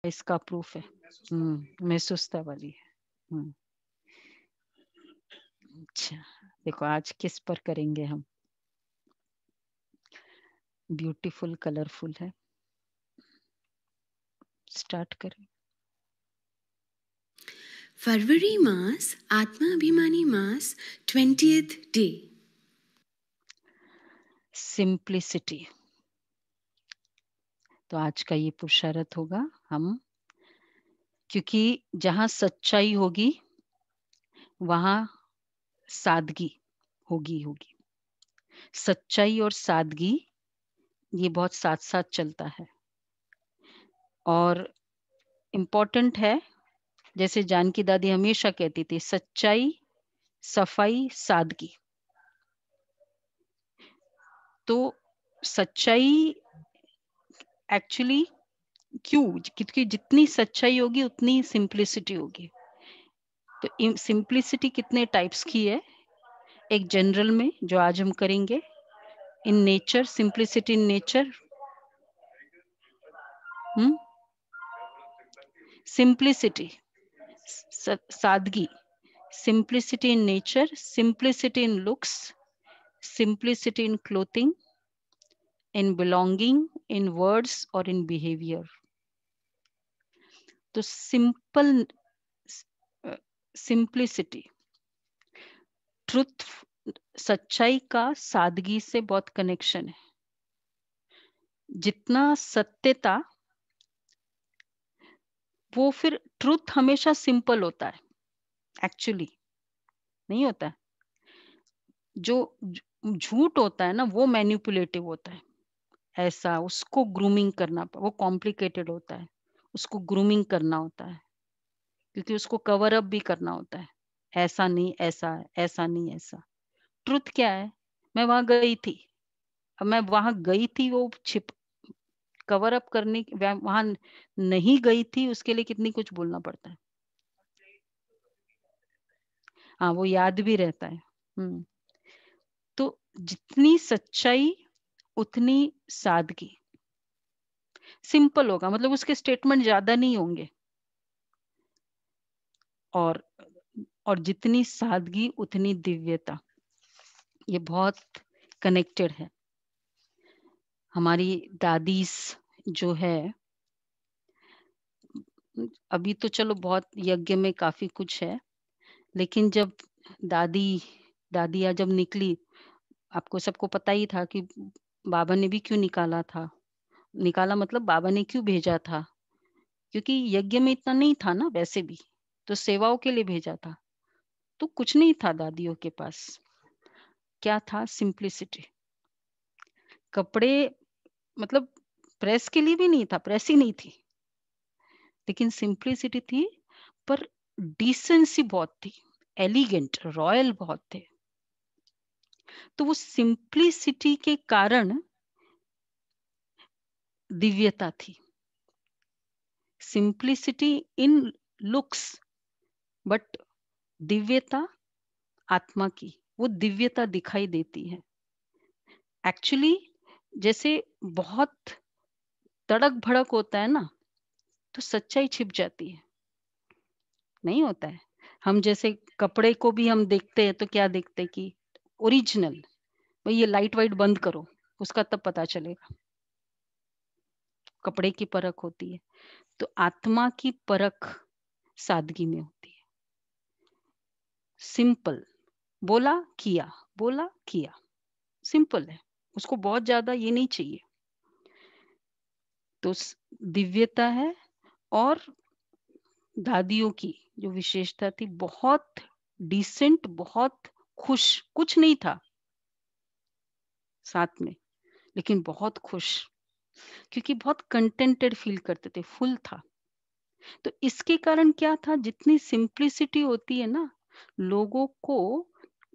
इसका प्रूफ है। महसूसता वाली है। अच्छा, देखो आज किस पर करेंगे हम। ब्यूटीफुल कलरफुल है। स्टार्ट करें। फरवरी मास आत्मा अभिमानी मास 20th डे। सिंप्लिसिटी। तो आज का ये पुरुषार्थ होगा हम, क्योंकि जहां सच्चाई होगी वहां सादगी होगी। सच्चाई और सादगी ये बहुत साथ साथ चलता है और इम्पोर्टेंट है। जैसे जानकी दादी हमेशा कहती थी, सच्चाई, सफाई, सादगी। तो सच्चाई एक्चुअली क्यों, क्योंकि जितनी सच्चाई होगी उतनी सिंप्लिसिटी होगी। तो सिंप्लिसिटी कितने टाइप्स की है, एक जनरल में जो आज हम करेंगे, in nature, simplicity in nature, simplicity सादगी, simplicity in nature, simplicity in looks, simplicity in clothing, in belonging, in words और इन बिहेवियर। तो सिंपल, सिंप्लिसिटी, ट्रुथ, सच्चाई का सादगी से बहुत कनेक्शन है। जितना सत्यता, वो फिर ट्रुथ हमेशा सिंपल होता है, एक्चुअली नहीं होता है। जो झूठ होता है ना वो मैनिपुलेटिव होता है। ऐसा उसको ग्रूमिंग करना, वो कॉम्प्लिकेटेड होता है, उसको ग्रूमिंग करना होता है, क्योंकि उसको कवर अप भी करना होता है। ऐसा नहीं ऐसा, ऐसा नहीं ऐसा। ट्रुथ क्या है, मैं वहां गई थी, अब मैं वहां गई थी वो छिप कवर अप करने, वहां नहीं गई थी उसके लिए कितनी कुछ बोलना पड़ता है। हाँ, वो याद भी रहता है। तो जितनी सच्चाई उतनी सादगी, सिंपल होगा, मतलब उसके स्टेटमेंट ज्यादा नहीं होंगे। और जितनी सादगी उतनी दिव्यता। ये बहुत कनेक्टेड है। हमारी दादीस जो है, अभी तो चलो बहुत यज्ञ में काफी कुछ है, लेकिन जब दादिया जब निकली, आपको सबको पता ही था कि बाबा ने भी क्यों निकाला था। निकाला मतलब बाबा ने क्यों भेजा था, क्योंकि यज्ञ में इतना नहीं था ना वैसे भी, तो सेवाओं के लिए भेजा था। तो कुछ नहीं था दादियों के पास, क्या था, सिंप्लिसिटी। कपड़े मतलब प्रेस के लिए भी नहीं था, प्रेस ही नहीं थी, लेकिन सिंप्लिसिटी थी। पर डिसेंसी बहुत थी, एलिगेंट, रॉयल बहुत थे। तो वो सिंप्लिसिटी के कारण दिव्यता थी। सिंप्लिसिटी इन लुक्स, बट दिव्यता आत्मा की, वो दिव्यता दिखाई देती है। एक्चुअली जैसे बहुत तड़क भड़क होता है ना, तो सच्चाई छिप जाती है, नहीं होता है। हम जैसे कपड़े को भी हम देखते हैं तो क्या देखते हैं कि ओरिजिनल, भाई ये लाइट वाइट बंद करो, उसका तब पता चलेगा। कपड़े की परख होती है, तो आत्मा की परख सादगी में होती है। सिंपल, बोला किया, बोला किया, सिंपल है, उसको बहुत ज्यादा ये नहीं चाहिए। तो दिव्यता है। और दादियों की जो विशेषता थी, बहुत डिसेंट, बहुत खुश, कुछ नहीं था साथ में, लेकिन बहुत खुश, क्योंकि बहुत कंटेंटेड फील करते थे, फुल था। तो इसके कारण क्या था, जितनी सिंप्लिसिटी होती है ना, लोगों को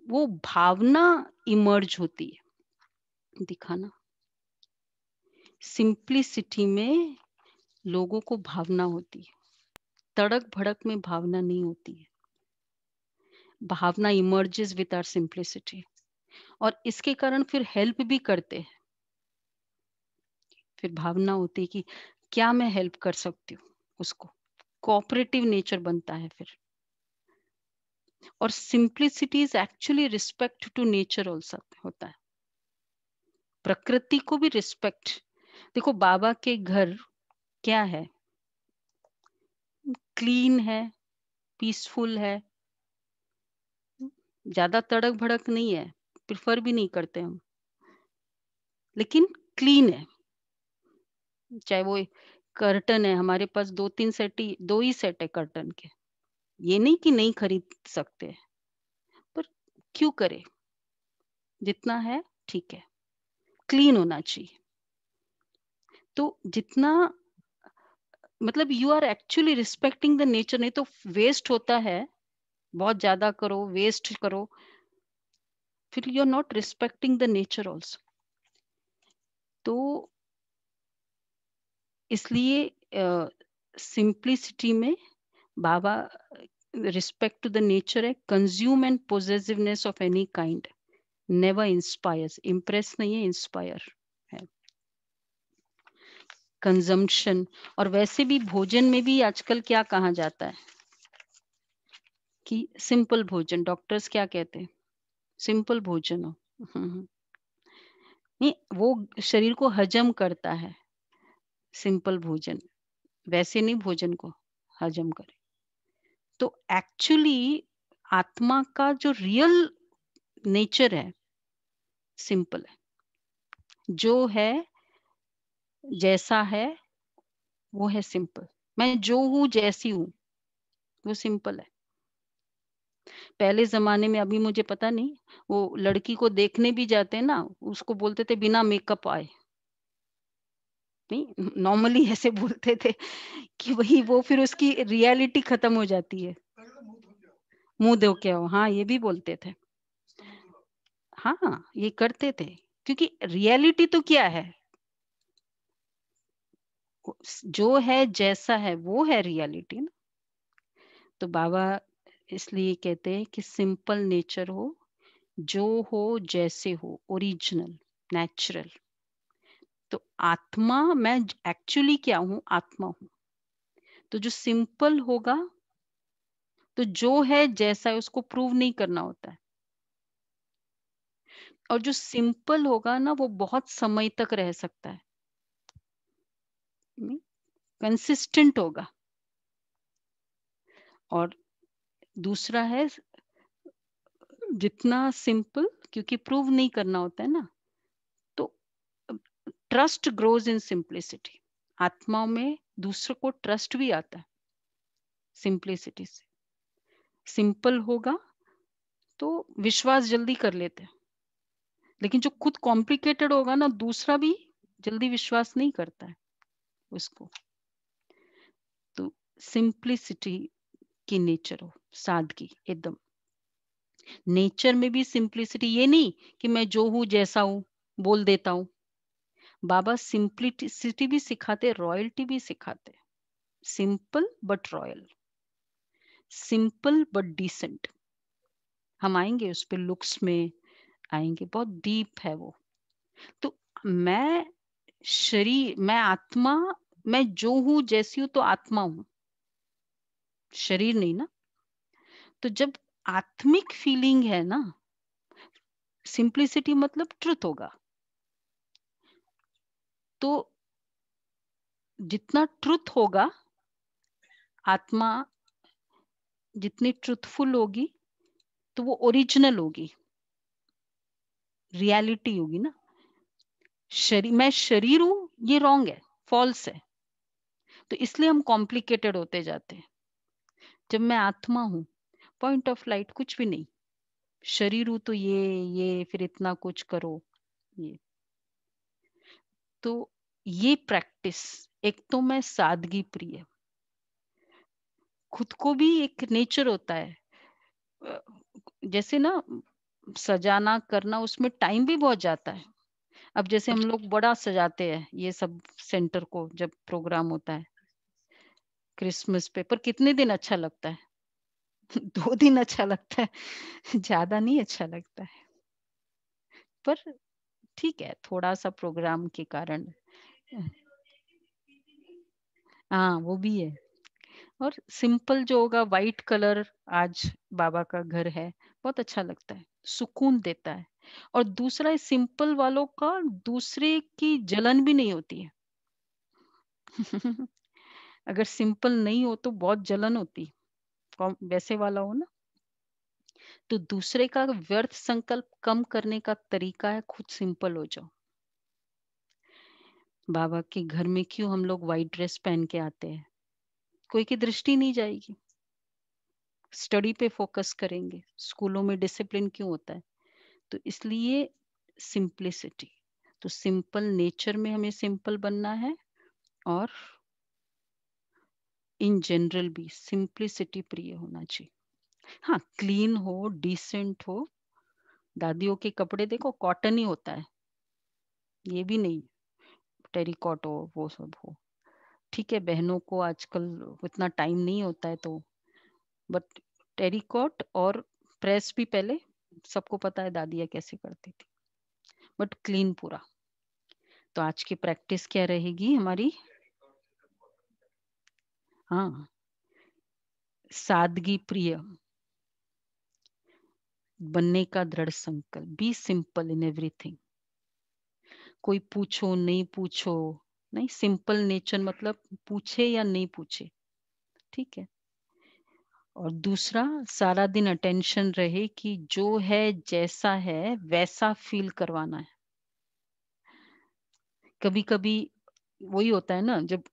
वो भावना इमर्ज होती है, दिखाना। सिंप्लिसिटी में लोगों को भावना होती है, तड़क भड़क में भावना नहीं होती है। भावना इमर्जेस विद आवर सिंप्लिसिटी, और इसके कारण फिर हेल्प भी करते हैं। फिर भावना होती है कि क्या मैं हेल्प कर सकती हूँ, उसको, कोऑपरेटिव नेचर बनता है फिर। और simplicity is actually respect to nature also होता है, प्रकृति को भी रिस्पेक्ट। देखो बाबा के घर क्या है, क्लीन है, पीसफुल है, ज्यादा तड़क भड़क नहीं है, प्रिफर भी नहीं करते हम, लेकिन क्लीन है। चाहे वो कर्टन है, हमारे पास दो ही सेट है कर्टन के, ये नहीं कि नहीं खरीद सकते, पर क्यों करे, जितना है ठीक है, क्लीन होना चाहिए। तो जितना मतलब you are actually respecting the nature, नहीं तो वेस्ट होता है, बहुत ज्यादा करो, वेस्ट करो, फिर you are not respecting the nature also. तो इसलिए सिंप्लिसिटी में बाबा रिस्पेक्ट टू द नेचर है, consume and possessiveness of any kind never inspires, impress नहीं है, इंस्पायर है, कंजम्पशन। और वैसे भी भोजन में भी आजकल क्या कहा जाता है कि सिंपल भोजन, डॉक्टर्स क्या कहते हैं, सिंपल भोजन हो। हम्म, नहीं वो शरीर को हजम करता है, सिंपल भोजन, वैसे नहीं भोजन को हजम करे। तो एक्चुअली आत्मा का जो रियल नेचर है सिंपल है, जो है जैसा है वो है सिंपल। मैं जो हूँ जैसी हूँ वो सिंपल है। पहले जमाने में, अभी मुझे पता नहीं, वो लड़की को देखने भी जाते हैं ना, उसको बोलते थे बिना मेकअप आए, नहीं नॉर्मली ऐसे बोलते थे कि वही वो फिर उसकी रियलिटी खत्म हो जाती है। मुंह धो के आओ, हाँ ये भी बोलते थे। हाँ ये करते थे, क्योंकि रियलिटी तो क्या है, जो है जैसा है वो है रियलिटी ना। तो बाबा इसलिए कहते हैं कि सिंपल नेचर हो, जो हो जैसे हो, ओरिजिनल, नेचुरल। तो आत्मा, मैं एक्चुअली क्या हूँ, आत्मा हूँ। तो जो सिंपल होगा, तो जो है जैसा है उसको प्रूव नहीं करना होता है। और जो सिंपल होगा ना वो बहुत समय तक रह सकता है, कंसिस्टेंट होगा। और दूसरा है, जितना सिंपल, क्योंकि प्रूव नहीं करना होता है ना, तो ट्रस्ट ग्रोज इन सिंप्लिसिटी। आत्मा में दूसरों को ट्रस्ट भी आता है सिंप्लिसिटी से। सिंपल होगा तो विश्वास जल्दी कर लेते हैं, लेकिन जो खुद कॉम्प्लिकेटेड होगा ना, दूसरा भी जल्दी विश्वास नहीं करता है उसको। तो सिंप्लिसिटी की नेचर हो, सादगी एकदम। नेचर में भी सिंप्लिसिटी, ये नहीं कि मैं जो हूं जैसा हूं बोल देता हूं। बाबा सिंप्लिसिटी भी सिखाते, रॉयल्टी भी सिखाते। Simple but royal, simple but decent. हम आएंगे उस पर, लुक्स में आएंगे, बहुत डीप है वो। तो मैं मैं आत्मा, मैं जो हूं जैसी हूं तो आत्मा हूं, शरीर नहीं ना। तो जब आत्मिक फीलिंग है ना, सिंप्लिसिटी मतलब ट्रुथ होगा। तो जितना ट्रुथ होगा, आत्मा जितनी ट्रुथफुल होगी, तो वो ओरिजिनल होगी, रियलिटी होगी ना। मैं शरीर हूं, ये रॉन्ग है, फॉल्स है। तो इसलिए हम कॉम्प्लिकेटेड होते जाते हैं। जब मैं आत्मा हूं, पॉइंट ऑफ लाइट कुछ भी नहीं, शरीर हूं तो ये फिर इतना कुछ करो ये। तो ये प्रैक्टिस, एक तो मैं सादगी प्रिय, खुद को भी एक नेचर होता है। अ, जैसे ना सजाना करना, उसमें टाइम भी बहुत जाता है। अब जैसे हम लोग बड़ा सजाते हैं ये सब सेंटर को, जब प्रोग्राम होता है क्रिसमस पे, पर कितने दिन अच्छा लगता है? 2 दिन अच्छा लगता है, ज्यादा नहीं अच्छा लगता है। पर ठीक है, थोड़ा सा प्रोग्राम के कारण। हाँ वो भी है। और सिंपल जो होगा व्हाइट कलर, आज बाबा का घर है, बहुत अच्छा लगता है, सुकून देता है। और दूसरा है सिंपल वालों का दूसरे की जलन भी नहीं होती है। अगर सिंपल नहीं हो तो बहुत जलन होती, वैसे वाला हो ना, तो दूसरे का व्यर्थ संकल्प कम करने का तरीका है खुद सिंपल हो जाओ। बाबा के घर में क्यों हम लोग व्हाइट ड्रेस पहन के आते हैं? कोई की दृष्टि नहीं जाएगी, स्टडी पे फोकस करेंगे। स्कूलों में डिसिप्लिन क्यों होता है? तो इसलिए सिंप्लिसिटी। तो सिंपल नेचर में हमें सिंपल बनना है, और इन जनरल भी सिंप्लिसिटी प्रिय होना चाहिए। हाँ, क्लीन हो, डिसेंट हो। दादियों के कपड़े देखो कॉटन ही होता है, ये भी नहीं टेरिकॉट हो, वो सब हो। ठीक है, बहनों को आजकल इतना टाइम नहीं होता है, तो बट टेरिकॉट और प्रेस भी पहले सबको पता है दादियाँ कैसे करती थी, बट क्लीन पूरा। तो आज की प्रैक्टिस क्या रहेगी हमारी? हाँ, सादगी प्रिय बनने का दृढ़ संकल्प। Be simple in everything. कोई पूछो नहीं पूछो, नहीं, सिंपल नेचर मतलब पूछे या नहीं पूछे, ठीक है। और दूसरा, सारा दिन अटेंशन रहे कि जो है जैसा है वैसा फील करवाना है। कभी कभी वही होता है ना, जब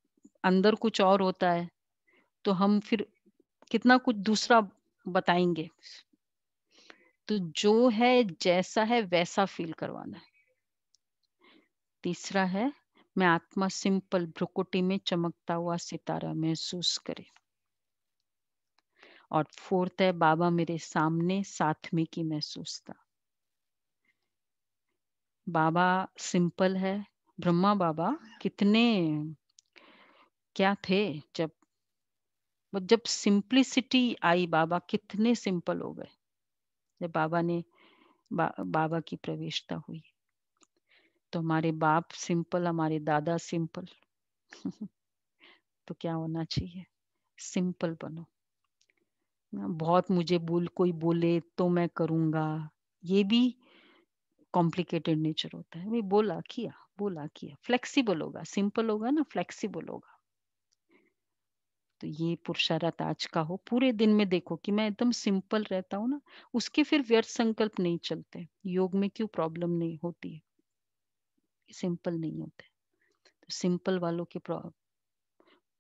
अंदर कुछ और होता है तो हम फिर कितना कुछ दूसरा बताएंगे। तो जो है जैसा है वैसा फील करवाना है। तीसरा है, मैं आत्मा सिंपल भ्रुकुटी में चमकता हुआ सितारा महसूस करे। और फोर्थ है, बाबा मेरे सामने साथ में की महसूसता। बाबा सिंपल है। ब्रह्मा बाबा कितने क्या थे, जब जब सिंप्लिसिटी आई, बाबा कितने सिंपल हो गए। जब बाबा ने बाबा की प्रवेशता हुई, तो हमारे बाप सिंपल, हमारे दादा सिंपल। तो क्या होना चाहिए? सिंपल बनो ना। बहुत मुझे कोई बोले तो मैं करूंगा, ये भी कॉम्प्लिकेटेड नेचर होता है। भाई बोला किया, बोला किया। फ्लेक्सिबल होगा, सिंपल होगा ना, फ्लेक्सिबल होगा। तो ये पुरुषार्थ आज का हो। पूरे दिन में देखो कि मैं एकदम सिंपल रहता हूँ ना, उसके फिर व्यर्थ संकल्प नहीं चलते। योग में क्यों प्रॉब्लम नहीं होती है? सिंपल नहीं होते। तो सिंपल वालों के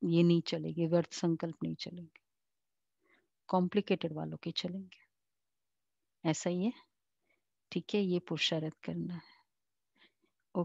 ये नहीं चलेंगे, व्यर्थ संकल्प नहीं चलेंगे। कॉम्प्लिकेटेड वालों के चलेंगे। ऐसा ही है, ठीक है, ये पुरुषार्थ करना है।